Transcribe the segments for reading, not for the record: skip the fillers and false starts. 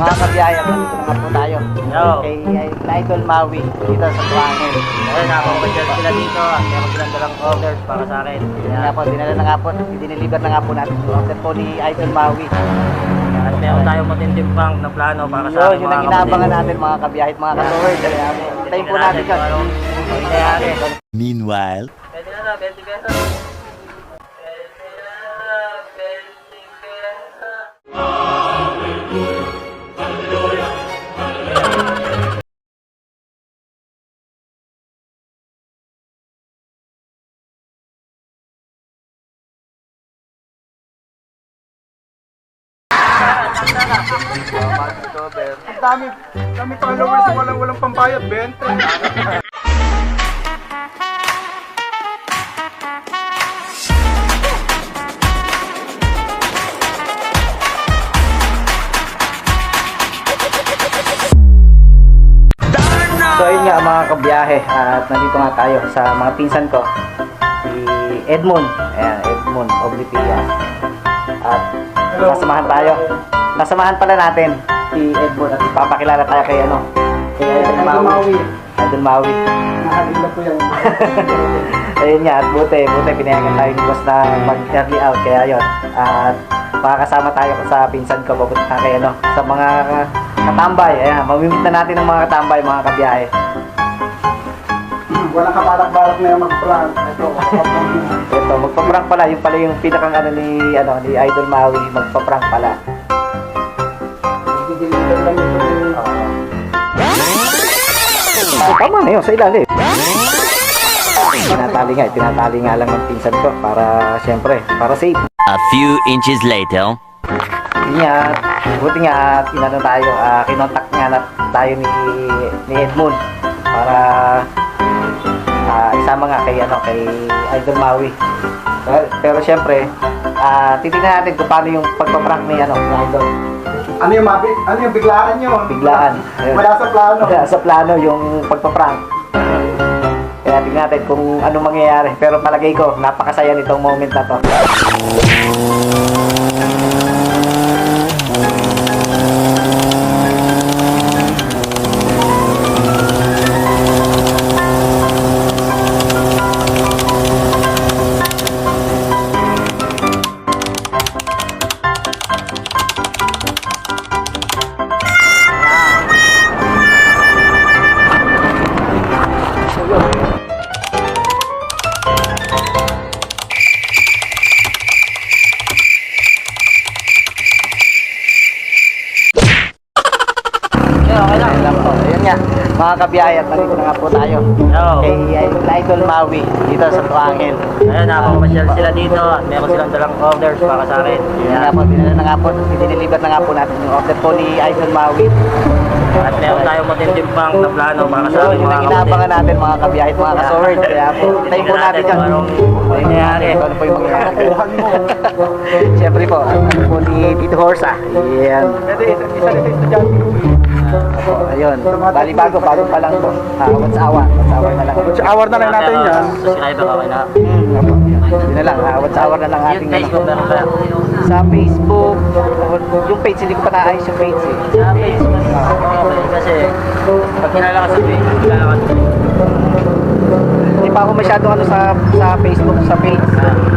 Mga kabiyaya, dito na nga po tayo. Yo. Kay Idol Maui, dito sa Tuangin. Ayun, nakapasyal sila dito at meron silang dalang orders para sa akin. Yan nga po, dinala na nga po, diniliver na nga po natin yung order po ni Idol Maui. At meron tayong matinding prank na plano para sa Yun, akin yun ang inaabangan natin mga kabiyahit, mga ka-tours. Kaya tayo po natin yun. Kayari. Meanwhile, Pwede na, 20 pesos. Ang dami followers, walang pambayad, 20. So ayun nga mga kabiyahe, at nandito nga tayo sa mga pinsan ko, si Edmond, ayan, Edmond Oblipia. At sasamahan tayo. Sasamahan pala natin si Edmond at ipapakilala tayo kay kay Idol Maui. Idol Maui. Nakalila ko yan. Ayun nga, at buti pinayagan tayo ni boss na mag-early out, kaya yun. At makakasama tayo sa pinsan ko, papunta kay sa mga katambay. Ayan, mamimit na natin ng mga katambay, mga kabiyahe. Walang kabalak-balak na yung mag-prank. Ito, magpa-prank pala. Yung pala yung pinakang ni Idol Maui, magpa-prank pala. Dideliver lang ito. Tama na yun, sa ilalim. Tinatali nga lang ng pinsan ko para, syempre, para safe. a few inches later. Ingat, buti nga, tayo, kinontak nga na tayo ni Edmond para isama nga kay Idol Maui. Pero syempre, titingnan natin kung paano yung pagpaprank ni Idol. Ano yung biglaan nyo? Biglaan. Ayun. Wala sa plano. Wala sa plano yung pagpaprank. Kaya tingnan natin kung anong mangyayari. Pero palagay ko, napakasaya nitong moment na to. Okay lang po. Ayun nga, mga kabiyayat, nandito na nga po tayo. Yo. Kay Idol Maui, dito sa Tuangin. Ayun, nakapasyal sila dito at meron silang dalang orders para sa akin. Yun nga po, dinala na nga po, diniliver na nga po natin yung order po ni Idol Maui. At meron tayong matinding prank na plano para sa akin, Yun ang inaabangan natin, mga kabiyayat, mga ka-sword. Kaya po, tayo po natin yun. Nangyayari. Ano po yung mangyayari? Siyempre po, ano po ni Tito Horsa. Yan. Pwede, isa nito estudyante. Ayun, bali bago pa lang to. What's hour na lang. Sa hour na lang natin yan. Subscribe okay na. Opo. Yun na lang, what's hour na lang Yung ating Facebook meron ba? Sa Facebook, yung page, hindi ko pa naayos yung page eh. Sa Facebook. Okay, kasi pag kilala ka sa Facebook, kilala ka sa Facebook. Hindi pa ako masyado sa Facebook, sa page.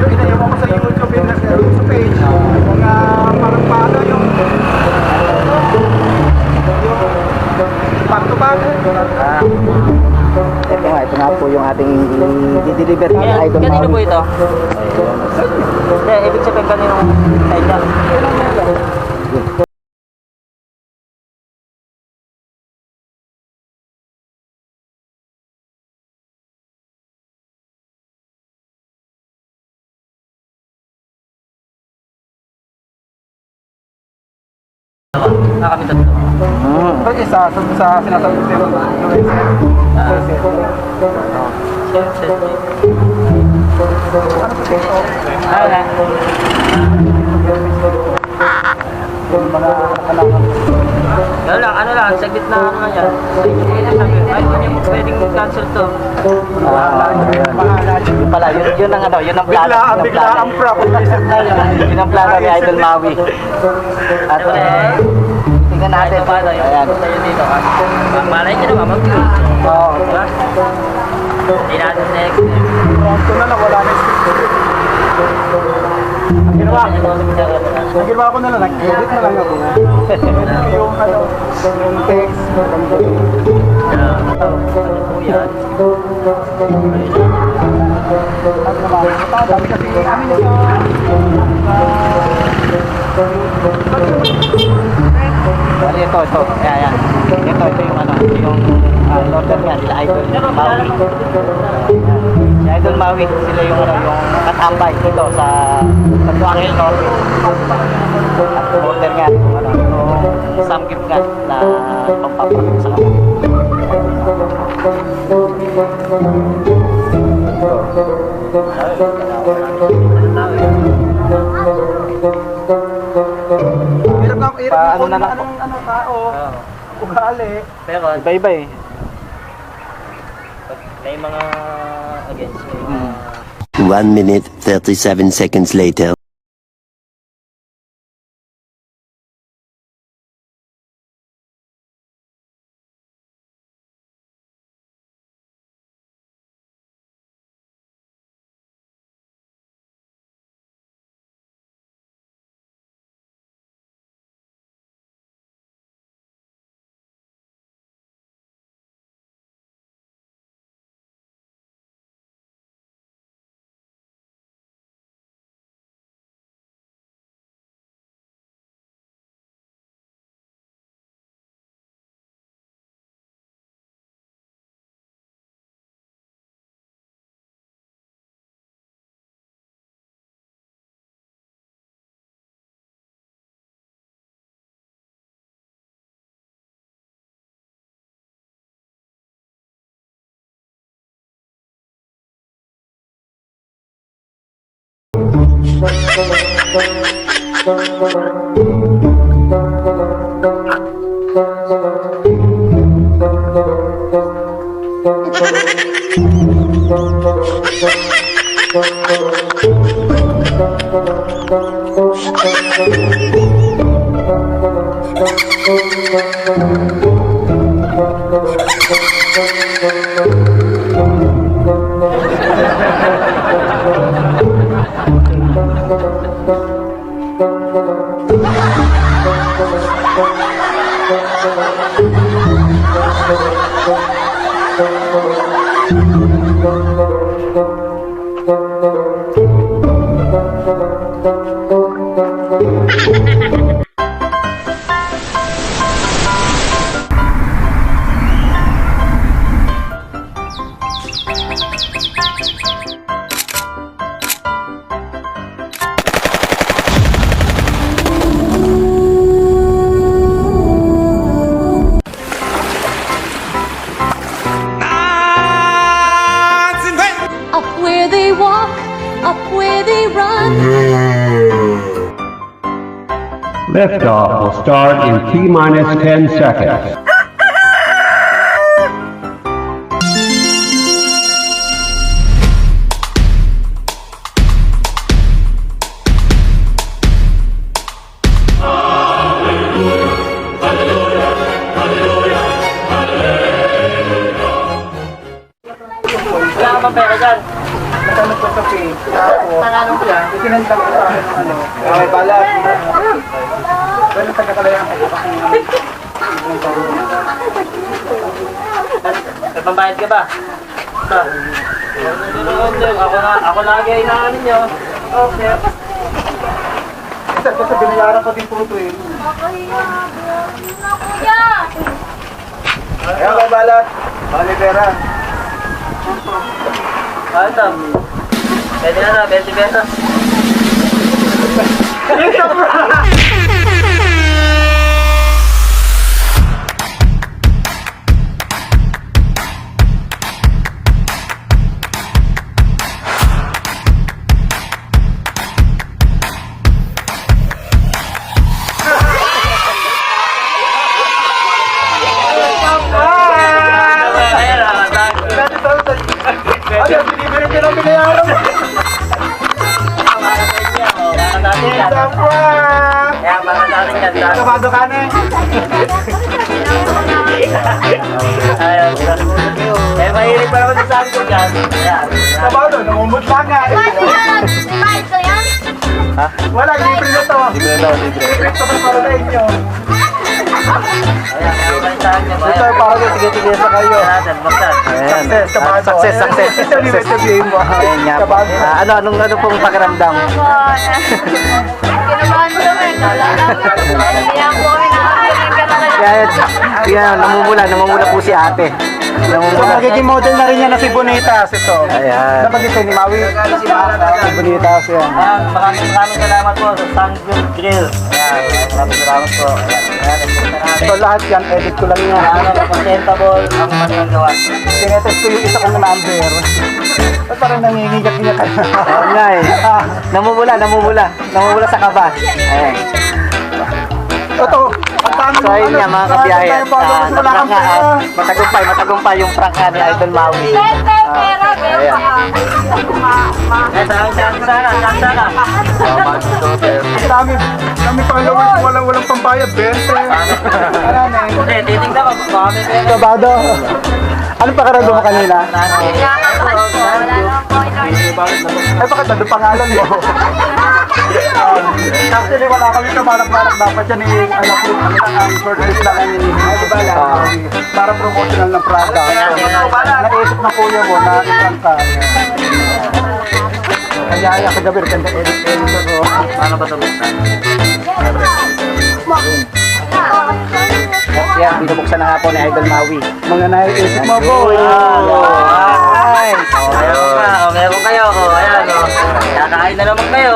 Pinayaw ko sa YouTube yung sa page. Mga parang paano yung back-to-back. Ito nga po yung ating i-deliver ni Idol Kanino po Maui. ito? Hindi, ibig sabihin kaninong side niya? Kami tatlo. Pag isa, sa sinasabi ko yung mga kalaman. Yan lang, ano lang, sa gitna ano yan. Ay, pwedeng cancel to. Yun pala, yun ang yun ang plano. Bigla ang prop. Yun ang plano ni Idol Maui. At tingnan natin. Ito ba ito? Yung Ayan. gusto nyo dito. Malay nyo naman, mag-view. Oo. Diba? Hindi natin next. Front ko na lang, wala na stick. Ang ginawa ko na lang, nag-edit na lang ako. Yung ano, yung text, ganito. At naman, dami kasi amin Bali, ito. Ayan. Ito yung ano, yung order niya, sila Idol Maui. Si Idol Maui, sila yung ano, yung katambay dito sa Tuangil Norte. At order nga, yung ano, yung samgip nga na pampapalit sa kanya. Hirap na, hirap Paano na lang po? Anong tao, ugali. Pero, Iba-iba eh. pag may mga against, may mga 1 minute 37 seconds later. Up where they walk, up where they run. Liftoff will start in T-minus 10 seconds. wala ka bang pera dyan? Natanong ko sa page. Tapos, itinandang ko sa akin ng ano. Okay, balat. Well, taga-kalayan ako kasi May pambayad ka ba? Ito. Ako lagi ay naanin nyo. Okay. kasi binayaran ko din po ito eh. Ayan, may balat. Olivera. Ano? Pwede na, 20 pesos. Ano, binibigyan ko ng binayaran mo. Wala natin yan. Isang prank! Kaya para sa atin yan. Kabado ka na eh. Ayan. Eh, mahilig pa naman sa sanggol yan. Ayan. Kabado, namumutla nga. Ha? Wala, libre na to. Libre na daw, libre. Libre to para sa inyo. Ayan, kaya balitaan niyo. Ito, para sa sige-sige sa kayo. Ayan natin, buksan. Ayan. Success, kabado. Success, success. Ito, libre sabihin mo. Ayan nga po. Kabado. Ano pong pakiramdam? Kinabahan mo naman. Kaya po kami Yan, namumula po si ate. So, Namumula. magiging model na rin yan na si Bonitas ito. Ayan. Dapat ito ni Maui. Si Bonitas yan. Ayan, maraming salamat po sa Sanggol Grill. Ayan, maraming salamat po. Ayan, nagpunta natin. So lahat yan, edit ko lang yan. Ano, presentable ang manuang gawa. Tinetest ko yung isa kong number. Ba't parang nangingigat-ngigat ka na? Oo nga eh. Namumula sa kaba. Ayan. Ito, ang dami So ayun nga mga kabiyahe. Wala Naprank kang nga pera. matagumpay yung prank nga ni Idol Maui. Ayan. Eh, sana. Dami followers, walang pambayad, 20. Ano eh. Okay, titignan mo. Baka may pera. Kabado. Anong pakarado mo kanina? Ay, bakit nandun pangalan mo? Actually, wala kami kamalak-malak. Dapat yan ang short list lang ang hinihingi. Para promotional ng product. Naisip ng kuya mo na isang ka. Kaya ka gabi, ganda edit ako. Paano ba ito buksan? Yan, binubuksan na nga po ni Idol Maui. Mga naiisip mo, boy. Nice! Meron kayo. Ayan, kakain na naman kayo.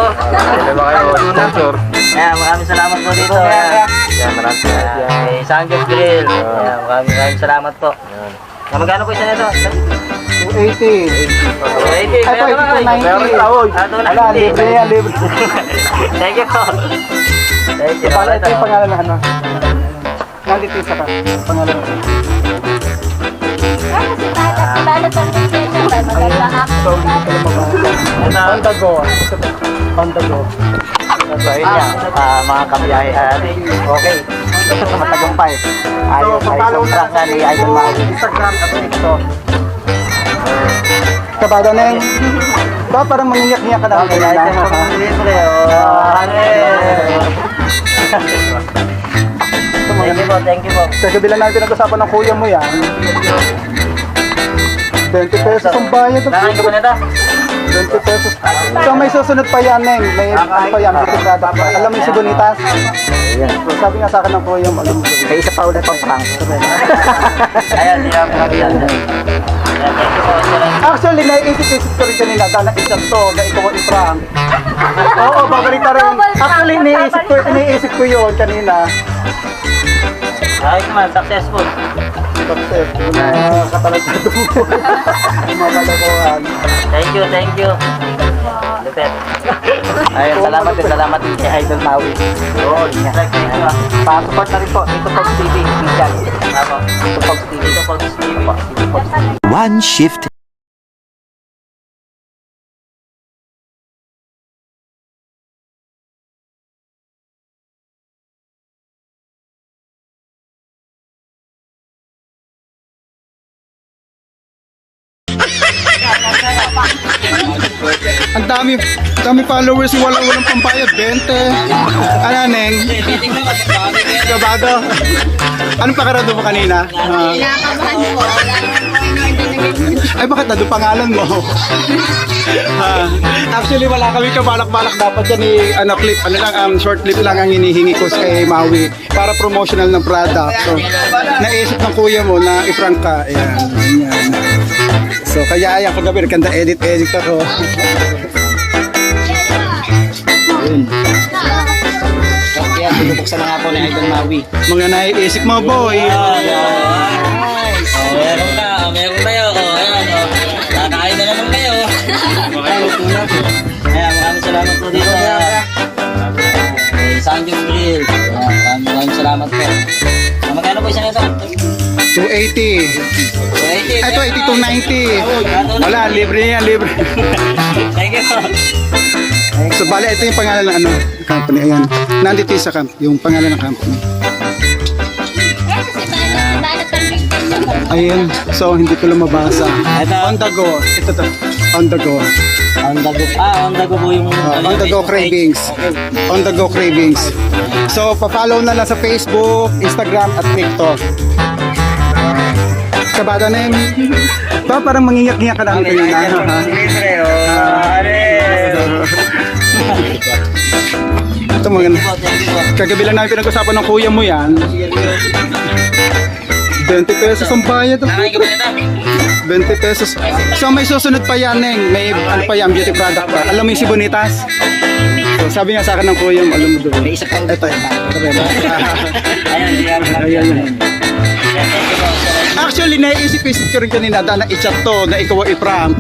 Ayan, maraming salamat po dito. Ayan, maraming salamat. Ayan, Sanggol Grill. Ayan, maraming salamat po. Magkano po isa nito? 280. 80. Ito, Meron naman. 290. Wala, libre yan, libre. Thank you po. Thank you. Ito yung pangalan na ano. Nandito yung saka. Pangalan na. So, on the go. On the go. So ayun nga, mga kabiyahe. Okay. Matagumpay. Ayos yung prank nga ni Idol Maui. Instagram at TikTok. Kabado na yun. Ba, parang manginyak-ngiyak ka na. Libre. Thank you po. Sa gabi lang natin pinag-usapan ng kuya mo yan. 20 pesos ang bayad. Nakain ko ba nito? 20 pesos. So may susunod pa yan, Neng. May ano pa yan, may product pa. Alam mo yung si Bonitas? Ayan. So, sabi nga sa akin ng kuya mo, alam mo. May isa pa ulit pang prank. Ayan, hindi ako nakabiyan. Thank you po. Actually, naiisip-isip ko rin kanina dahil nakisap to na ikaw ang i-prank. Oo, babalik na rin. Actually, iniisip ko yun kanina. Ayos naman, successful. Success. Katalagado mo. Mga kalokohan. Thank you. Lupet. Ayun, salamat din kay Idol Maui. Thank you. Pa-support na rin po. Ito Pogs TV. Minsan. Ako. Ito Pogs TV. Dito po, Steve po. One shift Ang dami followers, walang pampayad, 20. Ano, Neng? Kabado. Anong pakarado mo kanina? Ay, bakit na doon pangalan mo? Actually, wala kami kabalak-balak. Dapat yan short clip lang ang hinihingi ko kay Maui para promotional ng product. So, naisip ng kuya mo na i-prank ka. Ayan. So, kaya ayan kagabi, kanda edit ako. Kaya binubuksan na nga po ni Idol Maui. Mga naiisip mo, boy. Meron kayo. Ayan, kakain na naman kayo. Ayan, maraming salamat po dito. Sanggol Grill. Maraming salamat po. Magkano po isa nito? 280. Ito, 8290. Wala, libre yan, libre. Thank you. So, bali, ito yung pangalan ng company. Ayan. Nandito yung sa yung pangalan ng company. Ayan. So, hindi ko lang mabasa. On the go. Ito to. On the go. On the go. On the go po yung... On the go cravings. On the go cravings. So, pa-follow na lang sa Facebook, Instagram, at TikTok. Kabada na yun. Ba, parang mangingat-ngiyak ka na ang kanina. Ito mga kagabi lang namin pinag-usapan ng kuya mo yan. 20 pesos ang bayad. 20 pesos. So may susunod pa yan, Neng. May ano pa yan, beauty product pa. Alam mo yung sibonitas? So, sabi nga sa akin ng kuya mo, alam mo doon. May isa pang ito. Ayan. Actually, naisip-isip ko rin kanina dahil na-chat to na ikaw ay i-prank.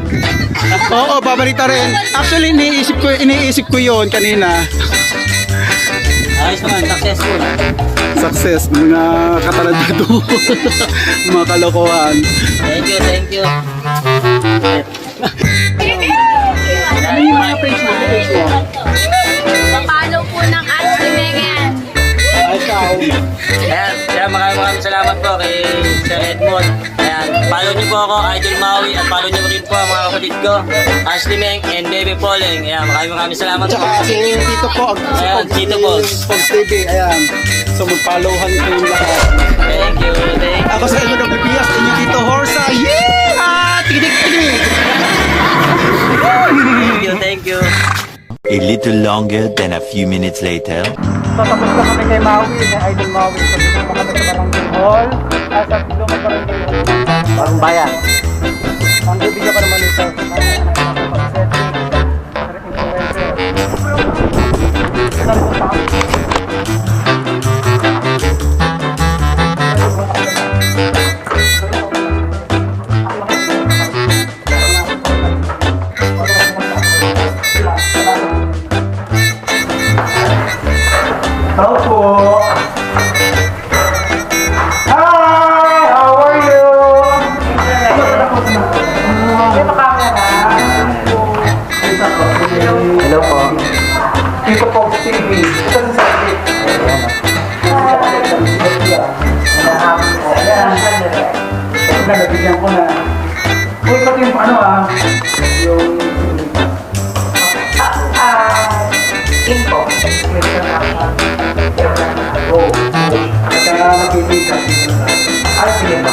Oo, babalita rin. Actually, iniisip ko yun kanina. Ayos naman, successful. Success, mga kataladado. Mga kalokohan. Thank you. Ano yung mga page mo? Papalo po ng Ashley Megan. Ikaw. Ayan, kaya maraming salamat po kay Sir Edmond. Ayan, follow niyo po ako, Idol Maui, at follow niyo rin po ang mga kapatid ko, Ashley Meng and Baby Pauling. Ayan, maraming salamat po. Tsaka si Tito Pog. Ayan, Tito Pogs. Pogs TV, ayan. So mag-followhan ko yung lahat. Thank you. Ako sa inyo ng BPS, inyo Tito Horsa. Yeah! Tigidig-tigidig! Thank you. A little longer than a few minutes later. So, tapos na kami kay Maui, kay Idol Maui. So, dito na kami sa Barangay Hall. Sa Tulong ng Barangay Hall. Barang Bayan. Ang bibigyan pa naman ito. Hello po. Hi! How are you? Hello po. Tito Pogs TV. Ito sa Sabi. Ayan. Nabigyan ko na. Uy, pati yung ano yung info. Kaya makikita. Ay, sige ba?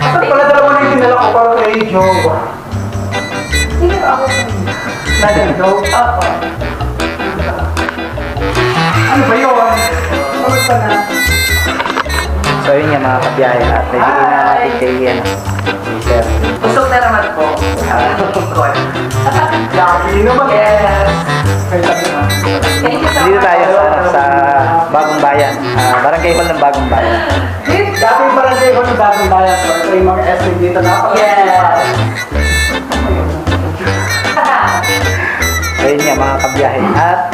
Bakit pala dalawa na yung dinala ko para kay Joe? Sige ba ako? Naging Joe? Ako. Ano ba yun? Kamusta na? So yun nga mga kabiyahe at naibigay na natin kay Sir. Usok na naman po. Lagi naman. Yes. Dito tayo sa Bagong Bayan. Barangay Hall ng Bagong Bayan. Dati yung Barangay Hall ng Bagong Bayan. So ito yung mga SM dito na. Yes. Ayun nga mga kabiyahe. At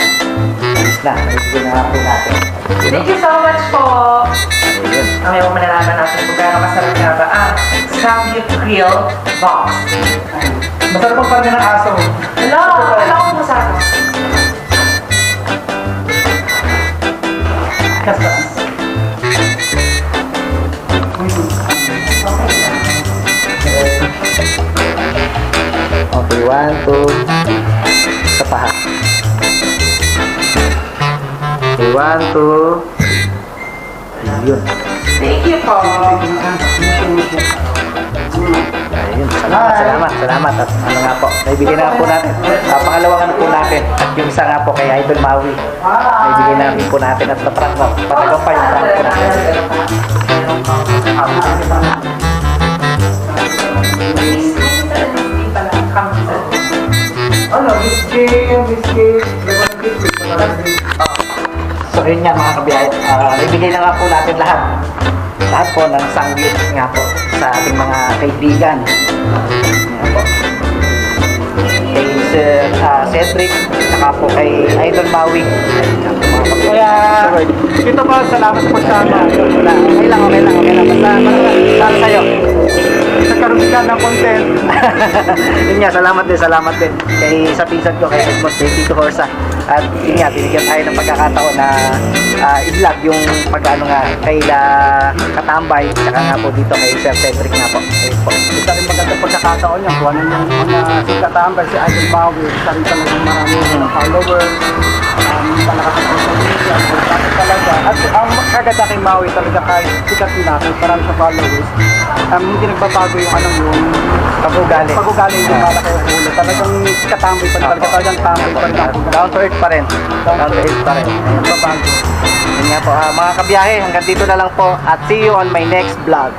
alis na. Naibigay na po natin. Thank you so much po. Ayun. Ngayon malalaman natin kung gaano masarap nga ba ang Samgyup Grill Box. Masarap ang parang ng aso. Hello! Alam ko masarap. Kastas. Okay, 1, 2. Sa paha. Okay, 1, 2. Ayun. Thank you po. Ayun. Salamat. At ano nga po, naibigay na po natin. Pangalawang ano po natin. At yung isa nga po kay Idol Maui. Naibigay namin po natin at naprank mo. Patagaw pa yung prank po natin. Ano, biscuit. So yun nga mga kabiyahe, ibigay na nga po natin lahat. Lahat po ng sanggit nga po sa ating mga kaibigan. Nga po. Kay Sir Cedric, saka po kay Idol Maui. Kaya, dito po, salamat sa pagsama. Okay lang. Basta, para sa'yo. Nagkaroon ka ng content. Yun nga, salamat din kay sa pinsan ko, kay Edmond, kay Tito Horsa. At yun nga, binigyan tayo ng pagkakataon na i-vlog yung pag-ano nga kay Katambay, tsaka nga po dito kay Sir Cedric nga po. Ayun po. Isa rin magandang pagkakataon niya. Kung ano yung mga si Katambay, si Idol Maui, isa rin talagang maraming followers. Talaga sa social media, importante talaga. At ang kaganda kay Maui talaga kahit sikat na, kahit marami sa followers, hindi nagbabago yung ano yung Pag-ugali. pag-ugali yung malaki yung ulo. Talagang katambay pa rin talaga, talagang tambay pa rin ang ugali. Down to earth pa rin. Down to earth pa rin. Ayun. Nagbabago. Yun nga po, mga kabiyahe, hanggang dito na lang po at see you on my next vlog.